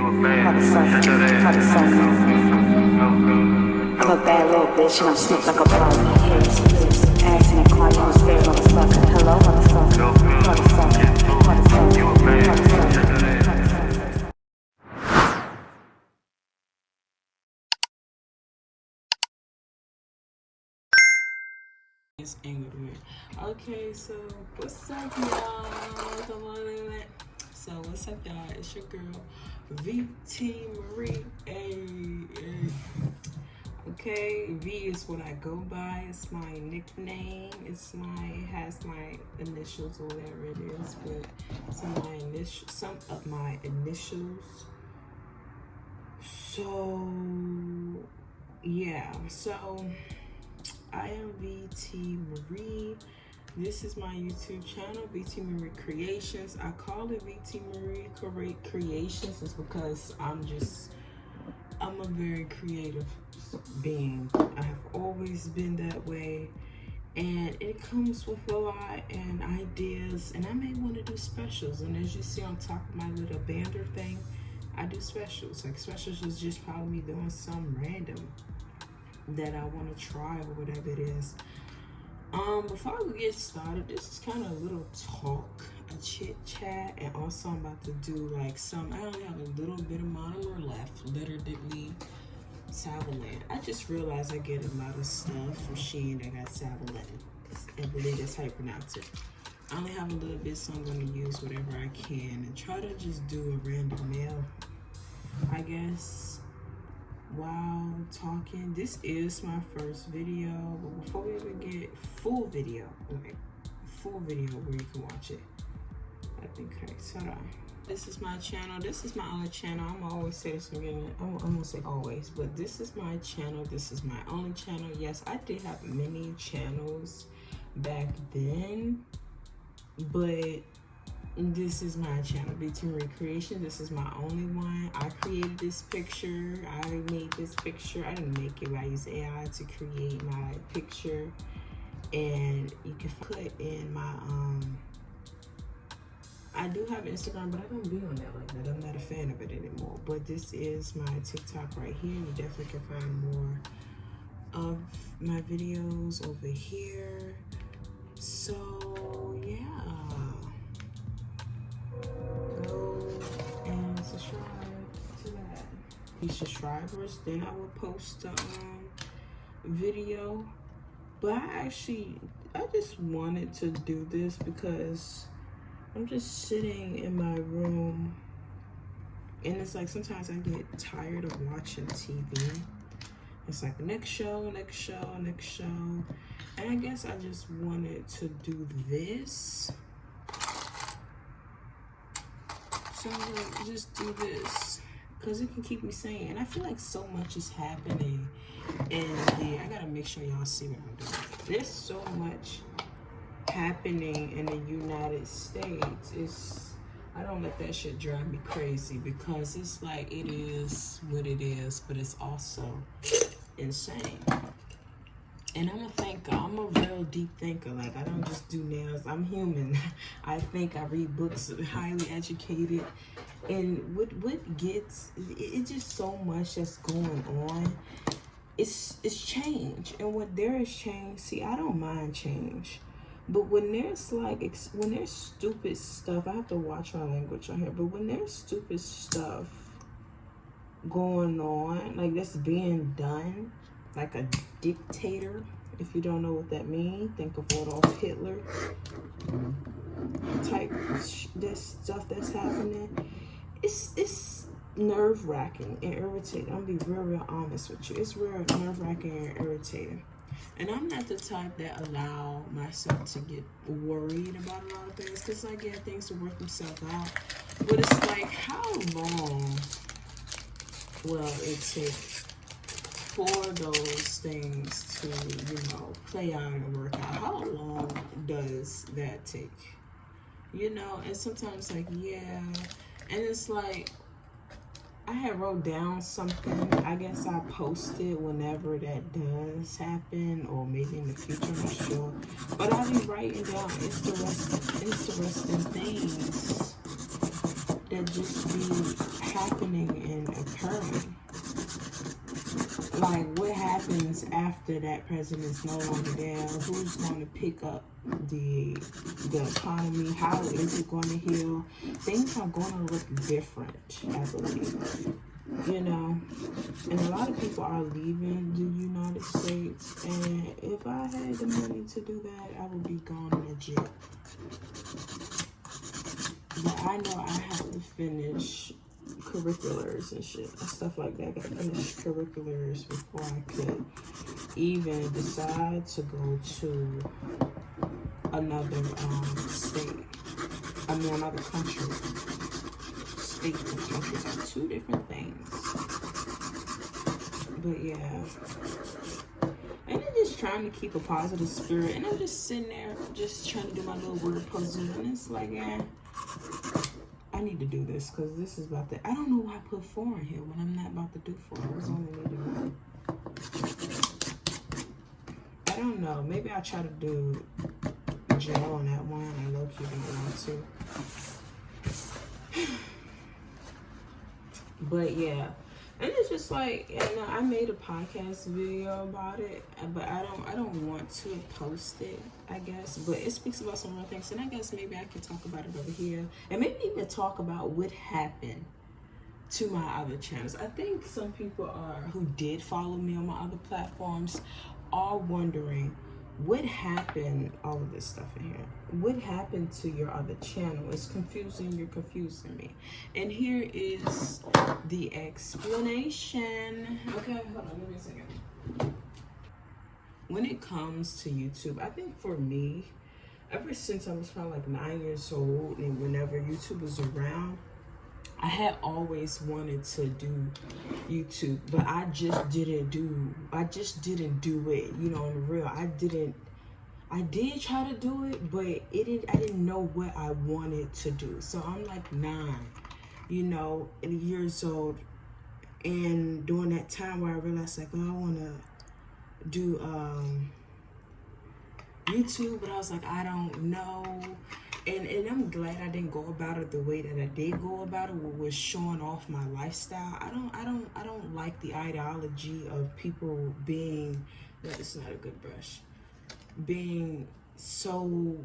Motherfucker, motherfucker. I'm a bad little bitch and I'm snooped like a bug. Hips, lips, ass in a car, you don't spare, motherfucker. Hello, motherfucker, motherfucker, motherfucker, motherfucker. It's angry. Okay, so what's up, y'all? Come on in. So what's up, y'all? It's your girl, VT Marie. Hey. Okay, V is what I go by. It's my nickname. It has my initials or whatever it is, but some of my initials. So yeah, so I am VT Marie. This is my YouTube channel, VT Marie Creations. I call it VT Marie Creations is because I'm a very creative being. I have always been that way, and it comes with a lot and ideas, and I may want to do specials. And as you see on top of my little banner thing, I do specials. Like specials is just probably me doing some random that I want to try or whatever it is. Before we get started, this is kind of a little talk, a chit chat, and also I'm about to do like I only have a little bit of monomer left, literally Savaland. I just realized I get a lot of stuff from Shein that got Savaland. I believe that's how you pronounce it. I only have a little bit, so I'm going to use whatever I can and try to just do a random mail, I guess, while talking. This is my first video, but before we even get full video where you can watch it, I think, okay, hold on. This is my channel. This is my other channel. I'm always say this again. I'm gonna say always, but this is my channel. This is my only channel. Yes, I did have many channels back then, but this is my channel, VT Marie Creation. This is my only one. I created this picture. I made this picture. I didn't make it, but I used AI to create my picture. And you can put in my, I do have Instagram, but I don't be on that like that. I'm not a fan of it anymore. But this is my TikTok right here. You definitely can find more of my videos over here. So yeah. Subscribe to that. These subscribers, then I will post a video. But I just wanted to do this because I'm just sitting in my room, and it's like sometimes I get tired of watching TV. It's like next show, and I guess I just wanted to do this. So I'm gonna just do this because it can keep me sane. And I feel like so much is happening I gotta make sure y'all see what I'm doing. There's so much happening in the United States. I don't let that shit drive me crazy because it's like it is what it is, but it's also insane. And I'm a thinker. I'm a real deep thinker. Like, I don't just do nails. I'm human. I think, I read books, highly educated. And what gets, it's just so much that's going on. It's change. And when there is change, see, I don't mind change. But when there's when there's stupid stuff, I have to watch my language on here. But when there's stupid stuff going on, like that's being done, like a dictator, if you don't know what that means, think of Adolf Hitler type this stuff that's happening. It's nerve-wracking and irritating. I'm gonna be real honest with you. It's real nerve-wracking and irritating. And I'm not the type that allow myself to get worried about a lot of things, because I get things to work themselves out. But it's like, how long will it take for those things to, play out and work out? How long does that take? And sometimes yeah, and it's like, I had wrote down something. I guess I'll post it whenever that does happen, or maybe in the future, I'm not sure. But I'll be writing down interesting things that just be happening happening and occurring. Like, what happens after that president's no longer there? Who's going to pick up the economy? How is it going to heal? Things are going to look different, I believe. You know, and a lot of people are leaving the United States, and if I had the money to do that, I would be gone in a jet. But I know I have to finish curriculars and shit, stuff like that. I gotta finish curriculars before I could even decide to go to another state. I mean, another country. States and countries are two different things. But yeah. And I'm just trying to keep a positive spirit. And I'm just sitting there, just trying to do my little word puzzle. And it's like, yeah, I need to do this because this is about to. I don't know why I put 4 in here when I'm not about to do 4. I was only needing 1. I don't know. Maybe I'll try to do gel on that one. I low-key don't want to. But yeah, and it's just like, you know, I made a podcast video about it, but I don't want to post it, I guess. But it speaks about some real things, and I guess maybe I can talk about it over here, and maybe even talk about what happened to my other channels. I think some people who did follow me on my other platforms are wondering, what happened, all of this stuff in here, what happened to your other channel? It's confusing, you're confusing me. And here is the explanation. Okay, hold on, give me a second. When it comes to YouTube, I think for me, ever since I was probably like 9 years old, and whenever YouTube was around, I had always wanted to do YouTube, but I just didn't do it, you know, on the real. I did try to do it, but I didn't know what I wanted to do. So I'm like 9, you know, 8 years old, and during that time where I realized like, oh, I want to do YouTube, but I was like, I don't know. And I'm glad I didn't go about it the way that I did go about it, was showing off my lifestyle. I don't like the ideology of people being, that is not a good brush, being so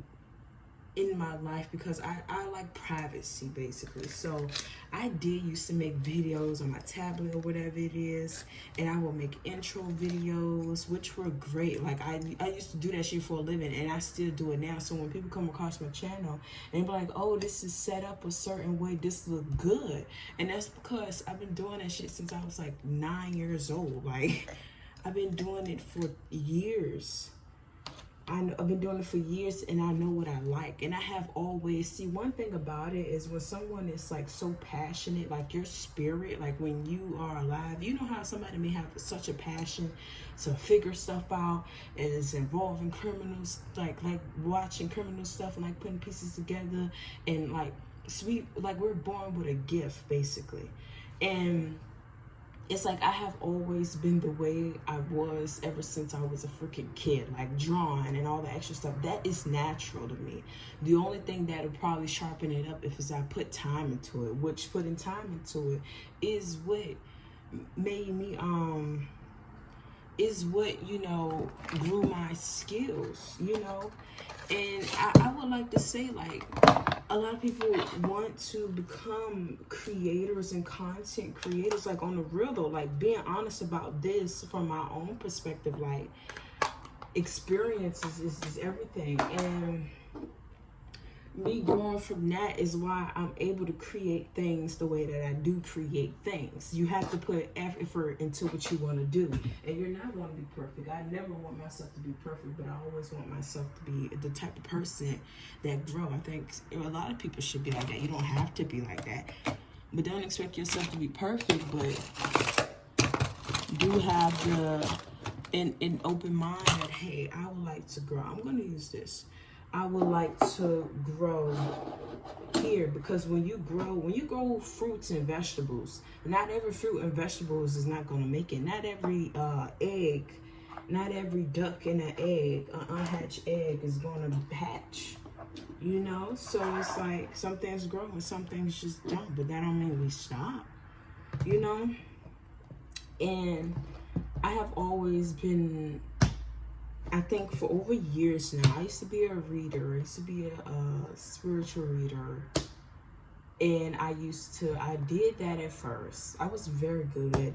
in my life, because I like privacy basically. So I did used to make videos on my tablet or whatever it is, and I will make intro videos, which were great. Like I used to do that shit for a living, and I still do it now. So when people come across my channel and be like, oh, this is set up a certain way, this look good, and that's because I've been doing that shit since I was like 9 years old. Like I've been doing it for years. I've been doing it for years, and I know what I like. And I have always, see, one thing about it is when someone is like so passionate, like your spirit, like when you are alive, you know how somebody may have such a passion to figure stuff out, and is involved in criminals, like watching criminal stuff and like putting pieces together, and like we're born with a gift basically. And it's like I have always been the way I was ever since I was a freaking kid, like drawing and all the extra stuff. That is natural to me. The only thing that would probably sharpen it up is I put time into it, which putting time into it is what made me, is what, you know, grew my skills, you know. And I would like to say, like, a lot of people want to become creators and content creators, like on the real though, like being honest about this from my own perspective, like experiences is everything. And me growing from that is why I'm able to create things the way that I do create things. You have to put effort into what you want to do, and you're not going to be perfect. I never want myself to be perfect, but I always want myself to be the type of person that grow. I think a lot of people should be like that. You don't have to be like that, but don't expect yourself to be perfect, but do have an open mind that, hey, I would like to grow. I'm going to use this. I would like to grow here, because when you grow fruits and vegetables, not every fruit and vegetables is not going to make it. Not every egg, not every duck in an egg, an unhatched egg is going to hatch, you know. So it's like some things grow and some things just don't, but that don't mean we stop. you know? And I have always been, I think for over years now, I used to be a reader. I used to be a spiritual reader. And I did that at first. I was very good.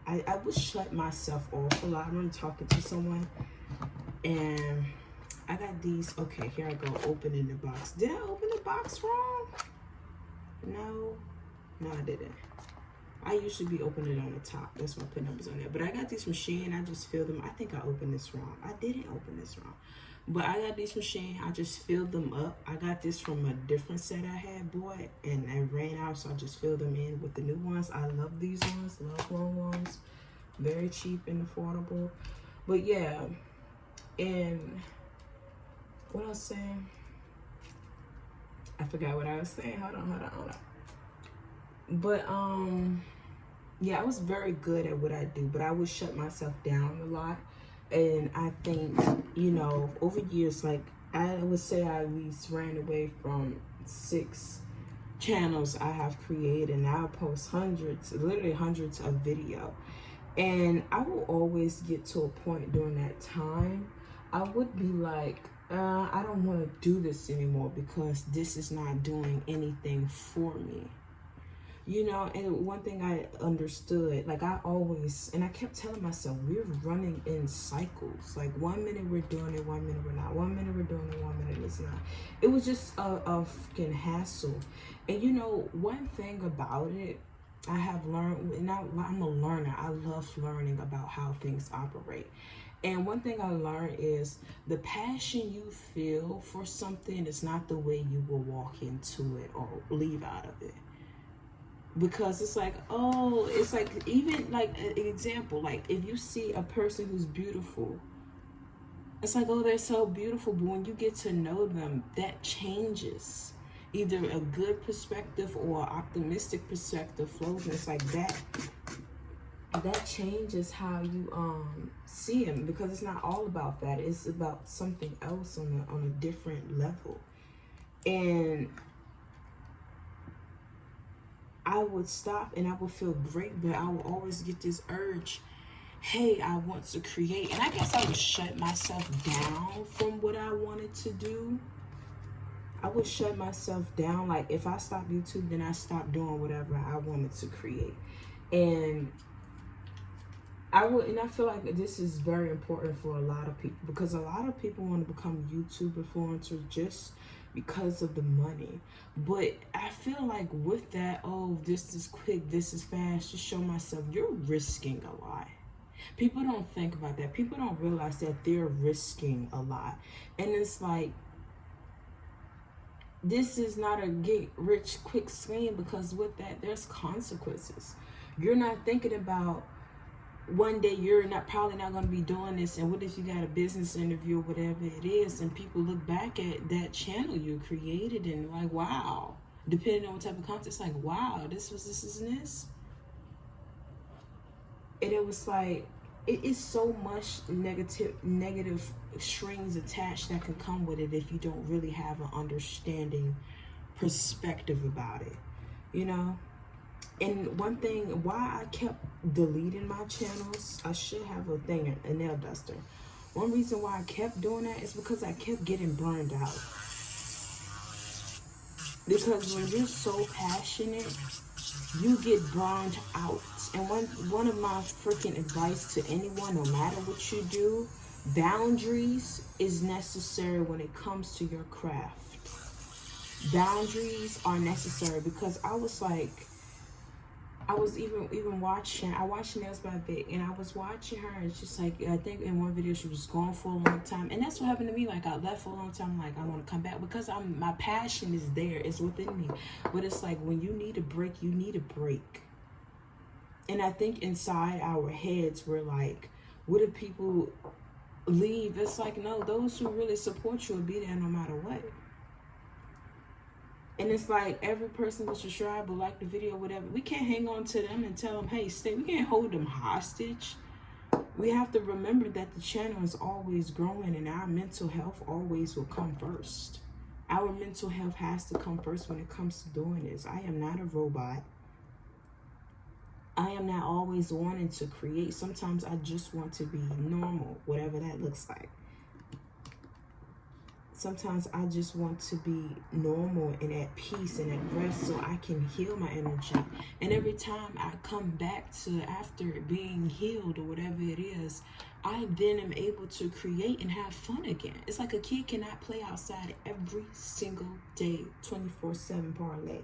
I would shut myself off a lot. I remember talking to someone and I got these. Okay, here I go, opening the box. Did I open the box wrong? No, I didn't. I usually be opening it on the top. That's why I put numbers on there. But I got these from Shein. I just filled them. I think I opened this wrong. I didn't open this wrong. But I got these from Shein. I just filled them up. I got this from a different set I had bought. And I ran out, so I just filled them in with the new ones. I love these ones. Love long ones. Very cheap and affordable. But yeah. And what I was saying? I forgot what I was saying. Hold on. But yeah, I was very good at what I do, but I would shut myself down a lot. And I think, you know, over years, like I would say I at least ran away from 6 channels I have created, and now I post literally hundreds of video. And I will always get to a point during that time, I would be like, I don't want to do this anymore because this is not doing anything for me. You know, and one thing I understood, like I always, and I kept telling myself, we're running in cycles. Like 1 minute we're doing it, 1 minute we're not. 1 minute we're doing it, 1 minute it's not. It was just a freaking hassle. And you know, one thing about it, I have learned, and I'm a learner. I love learning about how things operate. And one thing I learned is the passion you feel for something is not the way you will walk into it or leave out of it. Because it's like, oh, it's like, even like an example, like if you see a person who's beautiful, it's like, oh, they're so beautiful. But when you get to know them, that changes. Either a good perspective or an optimistic perspective flows. And it's like that changes how you see them, because it's not all about that. It's about something else on a different level. And I would stop and I would feel great, but I would always get this urge, hey, I want to create. And I guess I would shut myself down from what I wanted to do. I would shut myself down. Like if I stop YouTube, then I stop doing whatever I wanted to create. And I feel like this is very important for a lot of people, because a lot of people want to become YouTube influencers just because of the money. But I feel like with that, oh, this is quick, this is fast, just show myself, you're risking a lot. People don't think about that. People don't realize that they're risking a lot. And it's like, this is not a get rich quick scheme, because with that, there's consequences. You're not thinking about one day you're probably not going to be doing this, and what if you got a business interview or whatever it is, and people look back at that channel you created and like, wow, depending on what type of content, it's like, wow, this and this. And it was like, it is so much negative strings attached that can come with it if you don't really have an understanding perspective about it, you know. And one thing, why I kept deleting my channels, I should have a nail duster. One reason why I kept doing that is because I kept getting burned out. Because when you're so passionate, you get burned out. And one of my freaking advice to anyone, no matter what you do, boundaries is necessary when it comes to your craft. Boundaries are necessary, because I was like, I was even watching, I watched Nails by Vic, and I was watching her, and it's just like, I think in one video she was gone for a long time, and that's what happened to me. Like I left for a long time, like I want to come back, because my passion is there, it's within me. But it's like, when you need a break, you need a break. And I think inside our heads, we're like, what if people leave? It's like, no, those who really support you will be there no matter what. And it's like, every person will subscribe or like the video, whatever. We can't hang on to them and tell them, hey, stay. We can't hold them hostage. We have to remember that the channel is always growing, and our mental health always will come first. Our mental health has to come first when it comes to doing this. I am not a robot. I am not always wanting to create. Sometimes I just want to be normal, whatever that looks like. Sometimes I just want to be normal and at peace and at rest so I can heal my energy. And every time I come back to after being healed or whatever it is, I then am able to create and have fun again. It's like a kid cannot play outside every single day, 24/7 parlay.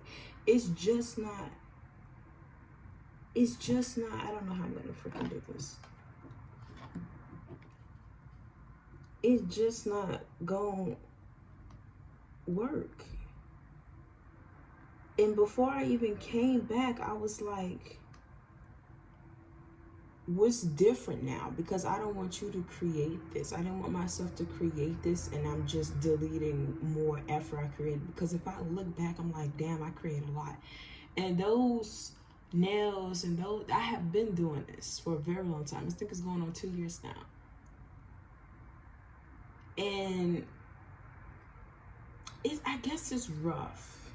It's just not, I don't know how I'm going to freaking do this. It's just not going to work. And before I even came back, I was like, what's different now? Because I don't want you to create this. I didn't want myself to create this, and I'm just deleting more after I created. Because if I look back, I'm like, damn, I created a lot. And those nails and those, I have been doing this for a very long time. I think it's going on 2 years now. And I guess it's rough.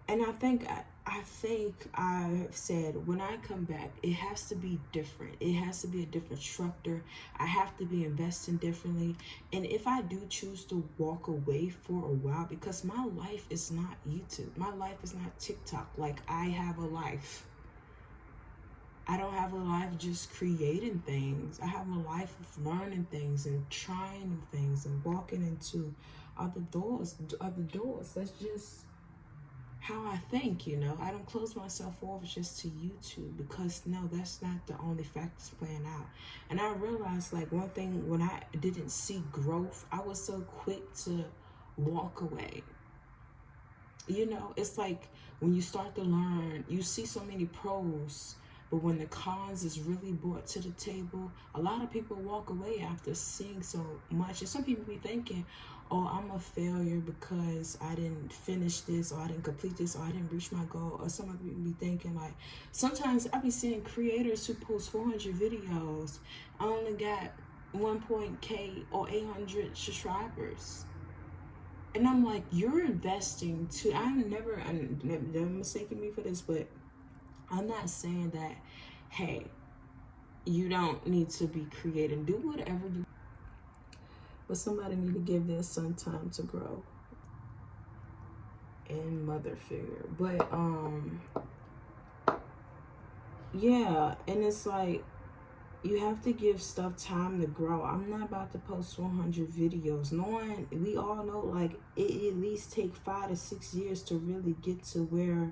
And I think I've said when I come back, it has to be different. It has to be a different structure. I have to be investing differently. And if I do choose to walk away for a while, because my life is not YouTube. My life is not TikTok. Like, I have a life. I don't have a life just creating things. I have a life of learning things and trying new things and walking into other doors. That's just how I think, you know. I don't close myself off just to YouTube, because no, that's not the only factors playing out. And I realized, like, one thing, when I didn't see growth, I was so quick to walk away. You know, it's like when you start to learn, you see so many pros, but when the cons is really brought to the table, a lot of people walk away after seeing so much. And some people be thinking, oh, I'm a failure because I didn't finish this, or I didn't complete this, or I didn't reach my goal. Or some of people be thinking, like, sometimes I be seeing creators who post 400 videos, I only got 1.k or 800 subscribers. And I'm like, you're investing too. I'm never mistaking me for this, but I'm not saying that, hey, you don't need to be creative. Do whatever you, but somebody need to give their son time to grow and mother figure. But yeah, and it's like, you have to give stuff time to grow. I'm not about to post 100 videos. Knowing, we all know, like, it at least take 5 to 6 years to really get to where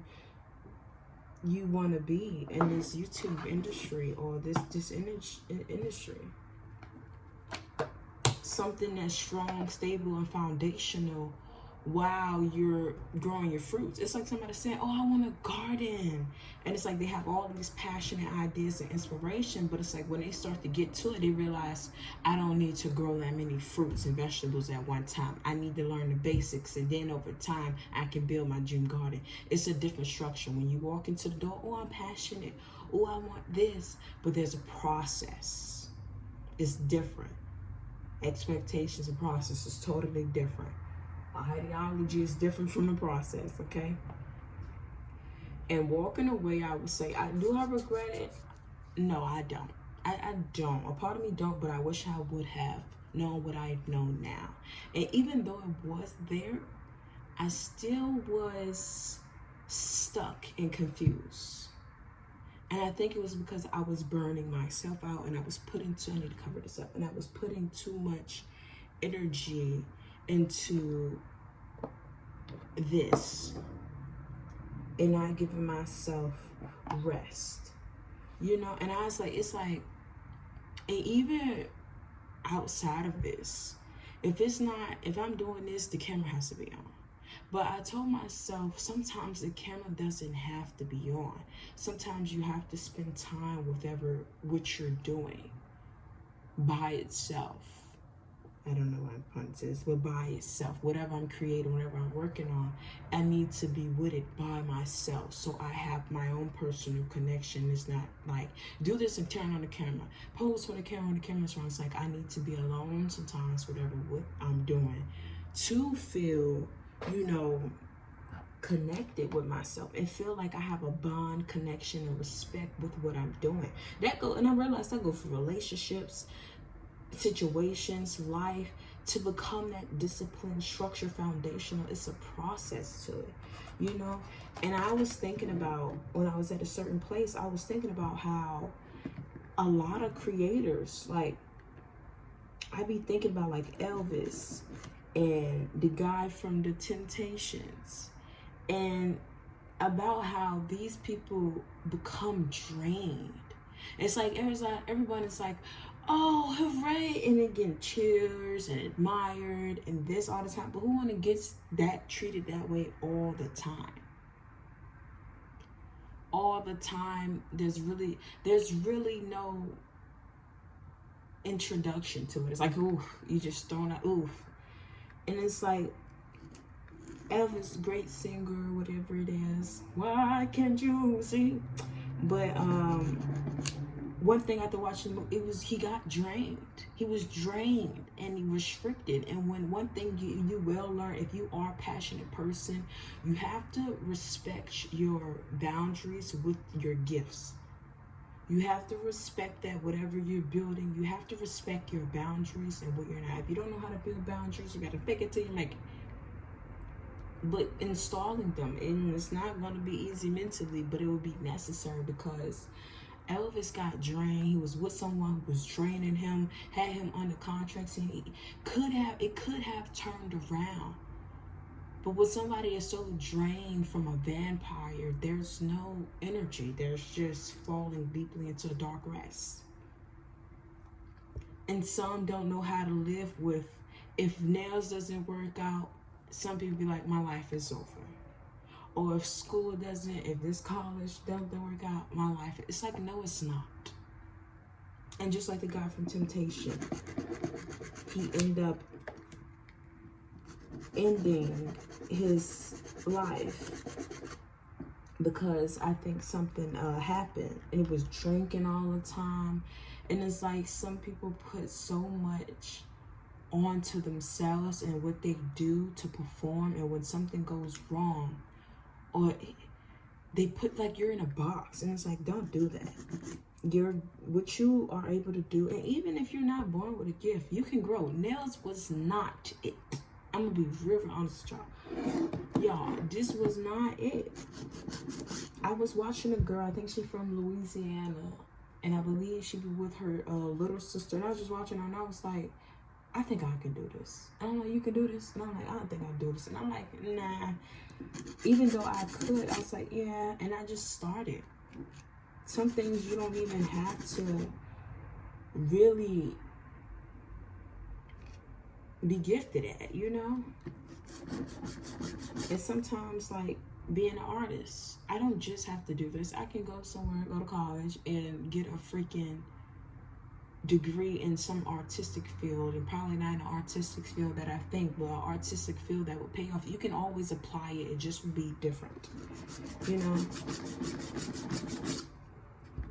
you want to be in this YouTube industry, or this industry. Something that's strong, stable, and foundational while you're growing your fruits. It's like somebody saying, oh, I want a garden. And it's like they have all of these passionate ideas and inspiration, but it's like when they start to get to it, they realize, I don't need to grow that many fruits and vegetables at one time. I need to learn the basics, and then over time, I can build my dream garden. It's a different structure. When you walk into the door, oh, I'm passionate. Oh, I want this. But there's a process. It's different. Expectations and process is totally different. Ideology is different from the process, okay? And walking away, I would say, I regret it? No, I don't. I don't. A part of me don't, but I wish I would have known what I know now. And even though it was there, I still was stuck and confused. And I think it was because I was burning myself out, and I was putting I need to cover this up, and I was putting too much energy into this and not giving myself rest, you know. And I was like, it's like, and even outside of this, if I'm doing this, the camera has to be on. But I told myself, sometimes the camera doesn't have to be on. Sometimes you have to spend time with what you're doing by itself. I don't know what pun is, but by itself. Whatever I'm creating, whatever I'm working on, I need to be with it by myself. So I have my own personal connection. It's not like, do this and turn on the camera. Pose for the camera when the camera's on. It's like, I need to be alone sometimes, what I'm doing, to feel, you know, connected with myself and feel like I have a bond, connection, and respect with what I'm doing. And I realized that go for relationships, situations, life, to become that disciplined, structure, foundational. It's a process to it, you know. And I was thinking about, when I was at a certain place, I was thinking about how a lot of creators, like, I be thinking about like Elvis and the guy from the Temptations, and about how these people become drained. It's like everybody's like, oh, hooray, and they're getting cheers and admired and this all the time. But who want to get that treated that way all the time? All the time, there's really no introduction to it. It's like, oof, you just thrown out, oof. And it's like, Elvis, great singer, whatever it is. Why can't you see? But one thing after watching the movie, he got drained. He was drained and he restricted. And when one thing you will learn, if you are a passionate person, you have to respect your boundaries with your gifts. You have to respect that whatever you're building, you have to respect your boundaries and what you're not. If you don't know how to build boundaries, you got to fake it till you make it. But installing them, and it's not going to be easy mentally, but it will be necessary, because Elvis got drained. He was with someone who was draining him, had him under contracts, and it could have turned around. But when somebody is so drained from a vampire, there's no energy. There's just falling deeply into a dark rest. And some don't know how to live with, if nails doesn't work out, some people be like, my life is over. Or if school doesn't, if this college doesn't work out, my life, it's like, no, it's not. And just like the guy from Temptation, he ended up ending his life because I think something happened, and it was drinking all the time. And it's like, some people put so much onto themselves and what they do to perform, and when something goes wrong, or they put, like, you're in a box, and it's like, don't do that. You're what you are able to do, and even if you're not born with a gift, you can grow. Nails was not it. I'm gonna be real honest with y'all. This was not it. I was watching a girl, I think she's from Louisiana, and I believe she was with her little sister, and I was just watching her, and I was like, I think I can do this. And I'm like, you can do this? And I'm like, I don't think I can do this. And I'm like, nah. Even though I could, I was like, yeah. And I just started. Some things you don't even have to really be gifted at, you know? And sometimes, like, being an artist, I don't just have to do this. I can go somewhere, go to college, and get a freaking degree in some artistic field, and probably not an artistic field that I think, but an artistic field that will pay off. You can always apply it. It just will be different, you know?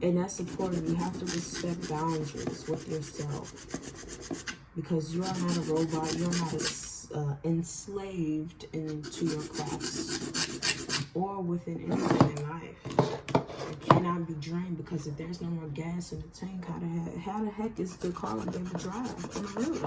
And that's important. You have to respect boundaries with yourself, because you are not a robot. You're not enslaved into your crafts or within anything in life. You cannot be drained, because if there's no more gas in the tank, how the heck is the car going to be able to drive on the road?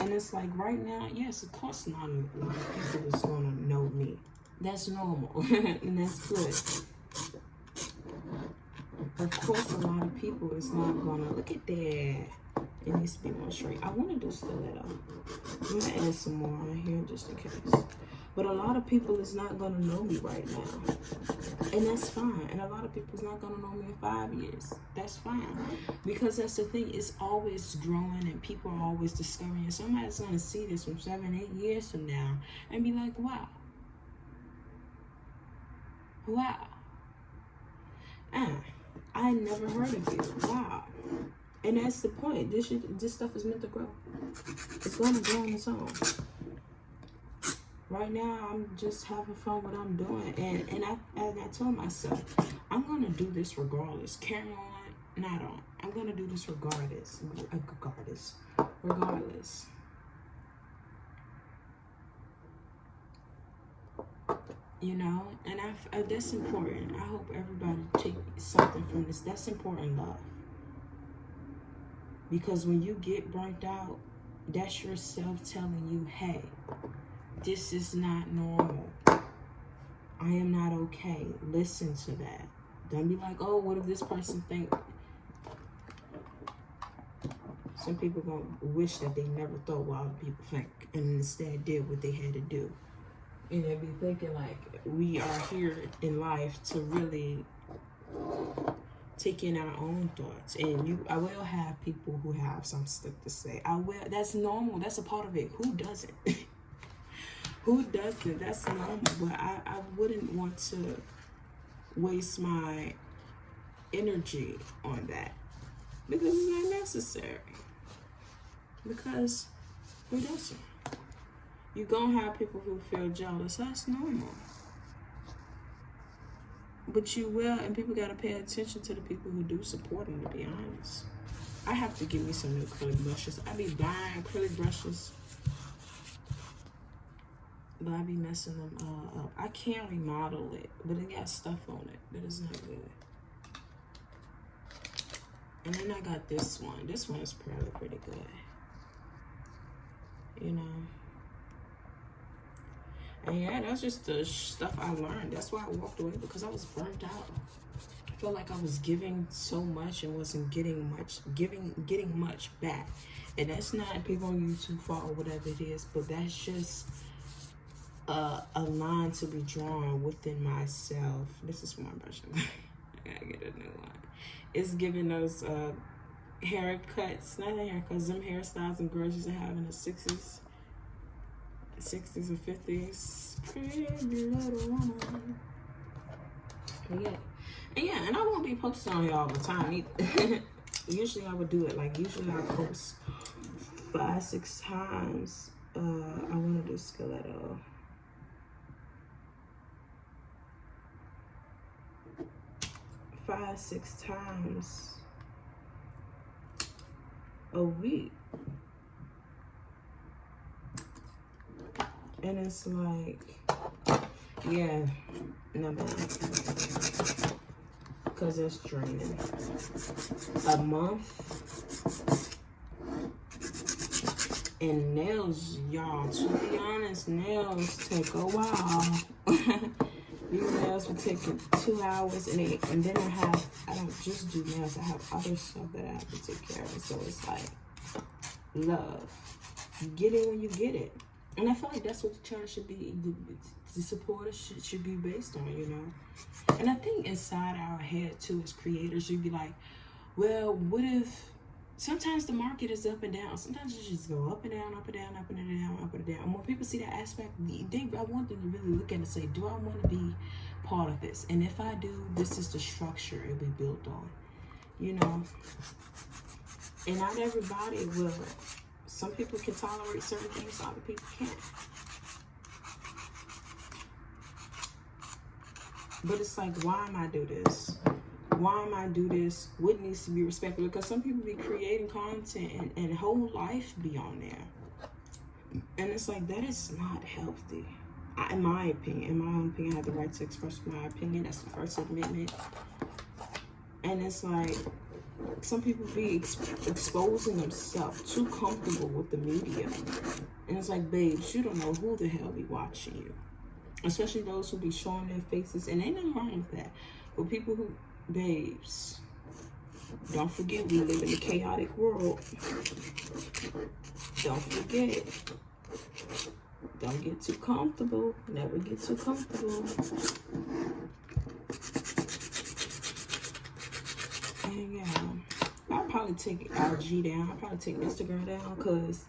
And it's like, right now, yes, of course not a lot of people is going to know me. That's normal, and that's good. Of course, a lot of people is not going to look at that. It needs to be more straight. I want to do stiletto. I'm going to add some more on here just in case. But a lot of people is not going to know me right now. And that's fine. And a lot of people is not going to know me in 5 years. That's fine. Because that's the thing. It's always growing, and people are always discovering it. Somebody's going to see this from 7, 8 years from now and be like, wow. Wow. I never heard of you. Wow. And that's the point. This stuff is meant to grow. It's going to grow on its own. Right now, I'm just having fun with what I'm doing. And I told myself, I'm going to do this regardless. Carry on, not on. I'm going to do this regardless. Regardless. you know, and that's important. I hope everybody take something from this. That's important, love. Because when you get burnt out, that's yourself telling you, hey, this is not normal. I am not okay. Listen to that. Don't be like, oh, what if this person think? Some people gonna wish that they never thought what other people think, and instead did what they had to do. And they be thinking like, we are here in life to really take in our own thoughts. And I will have people who have some stuff to say. I will. That's normal. That's a part of it. Who doesn't? Who doesn't? That's normal. But I wouldn't want to waste my energy on that, because it's not necessary. Because who doesn't? You're gonna have people who feel jealous. That's normal. But you will, and people gotta pay attention to the people who do support them, to be honest. I have to give me some new acrylic brushes. I be buying acrylic brushes, but I be messing them up. I can't remodel it, but it got stuff on it that is not good. And then I got this one. This one is probably pretty good. You know. And yeah, that's just the stuff I learned. That's why I walked away, because I was burnt out. I felt like I was giving so much and wasn't getting much back. And that's not people on YouTube fault or whatever it is, but that's just a line to be drawn within myself. This is for my brush. I gotta get a new one. It's giving those haircuts, not haircuts, them hairstyles and girls used to have in the 60s and 50s. Pretty little woman. Yeah, and I won't be posting on here all the time either. Usually I would do it, like usually I post 5-6 times. I want to do stiletto. 5-6 times a week. And it's like, yeah, no man, because it's draining. A month. And nails, y'all, to be honest, nails take a while. These nails will take 2 hours, and then I don't just do nails, I have other stuff that I have to take care of. So it's like, love. You get it when you get it. And I feel like that's what the channel should be, the support should be based on, you know. And I think inside our head too, as creators, you'd be like, well, what if sometimes the market is up and down? Sometimes it just go up and down, up and down, up and down, up and down. And when people see that aspect, I want them to really look at it and say, do I want to be part of this? And if I do, this is the structure it'll be built on, you know. And not everybody will. Some people can tolerate certain things, other people can't. But it's like, why am I do this? Why am I do this? What needs to be respected? Because some people be creating content and whole life be on there. And it's like, that is not healthy. In my own opinion, I have the right to express my opinion. That's the First Amendment. And it's like, some people be exposing themselves, too comfortable with the media. And it's like, babes, you don't know who the hell be watching you. Especially those who be showing their faces. And ain't nothing wrong with that. But people who, babes, don't forget we live in a chaotic world. Don't forget. Don't get too comfortable. Never get too comfortable. And yeah, I'll probably take IG down. I'll probably take Instagram down, because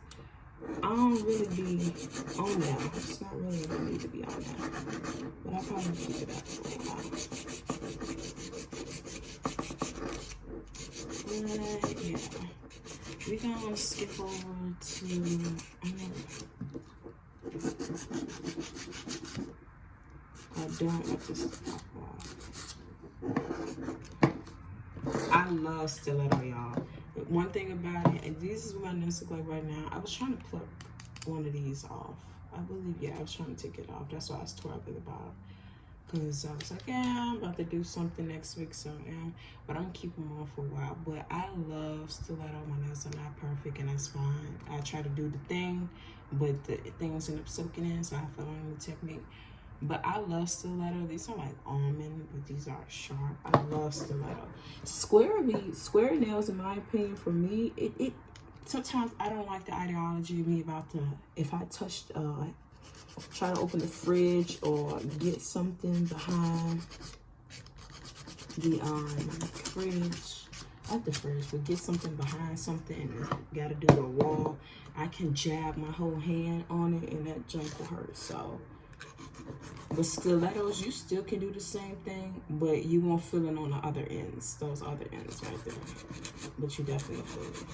I don't really be on there. It's not really what I need to be on there. But I'll probably keep it up for a while. But yeah, we're gonna skip over to I don't want this to pop off. I love stiletto, y'all. But one thing about it, and this is what my nails look like right now. I was trying to pluck one of these off. I believe, yeah, I was trying to take it off. That's why I was tore up at the bottom. because I was like, yeah, I'm about to do something next week, so yeah, but I'm keeping them on for a while. But I love stiletto. My nails are not perfect, and that's fine. I try to do the thing, but the things end up soaking in, so I have to learn the technique. But I love stiletto. These are like almond, but these are sharp. I love stiletto. Square nails, in my opinion, for me, it sometimes I don't like the ideology of me about if I touched try to open the fridge or get something behind the fridge, not the fridge, but get something behind something and gotta do the wall, I can jab my whole hand on it and that junk will hurt. So with stilettos, you still can do the same thing, but you won't feel it on the other ends, those other ends right there, but you definitely feel it.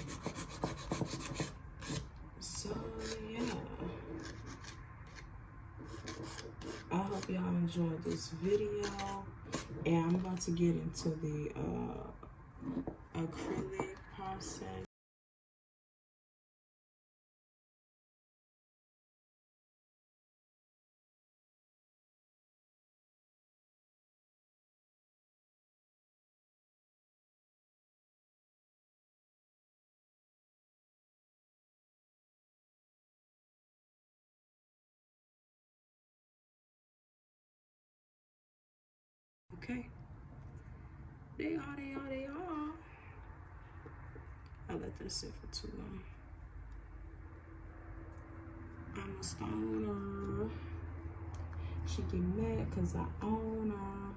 So yeah, I hope y'all enjoyed this video, and I'm about to get into the acrylic process. Okay, they are. I let that sit for too long. I'm a stoner. She get mad because I own her.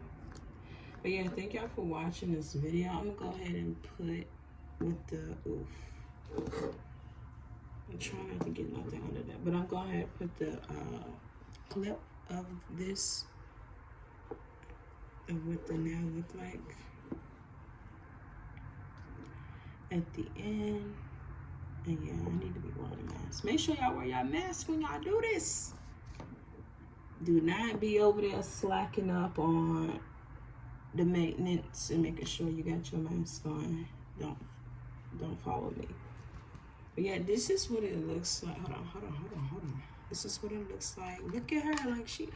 But yeah, thank y'all for watching this video. I'm gonna go ahead and put with the I'm trying not to get nothing under that, but I'm going to put the clip of this of what the nail look like at the end. And yeah, I need to be wearing a mask. Make sure y'all wear y'all mask when y'all do this. Do not be over there slacking up on the maintenance and making sure you got your mask on. Don't follow me. But yeah, this is what it looks like. Hold on. This is what it looks like. Look at her, like she,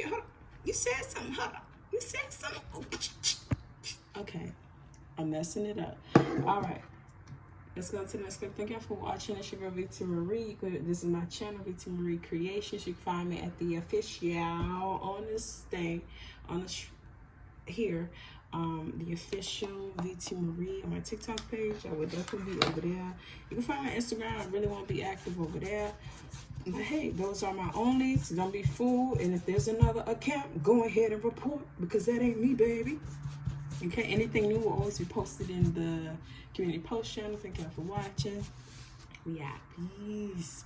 hold on. You said something, hold on. You said something. Okay, I'm messing it up. All right, let's go to the next clip. Thank y'all for watching. It's your girl, VT Marie. This is my channel, VT Marie Creations. You can find me at the official on this thing, on this here. The official VT Marie on my TikTok page. I would definitely be over there. You can find my Instagram. I really won't be active over there. But hey, those are my onlys. Don't be fooled. And if there's another account, go ahead and report, because that ain't me, baby. Okay, anything new will always be posted in the community post channel. Thank y'all for watching. We out. Peace.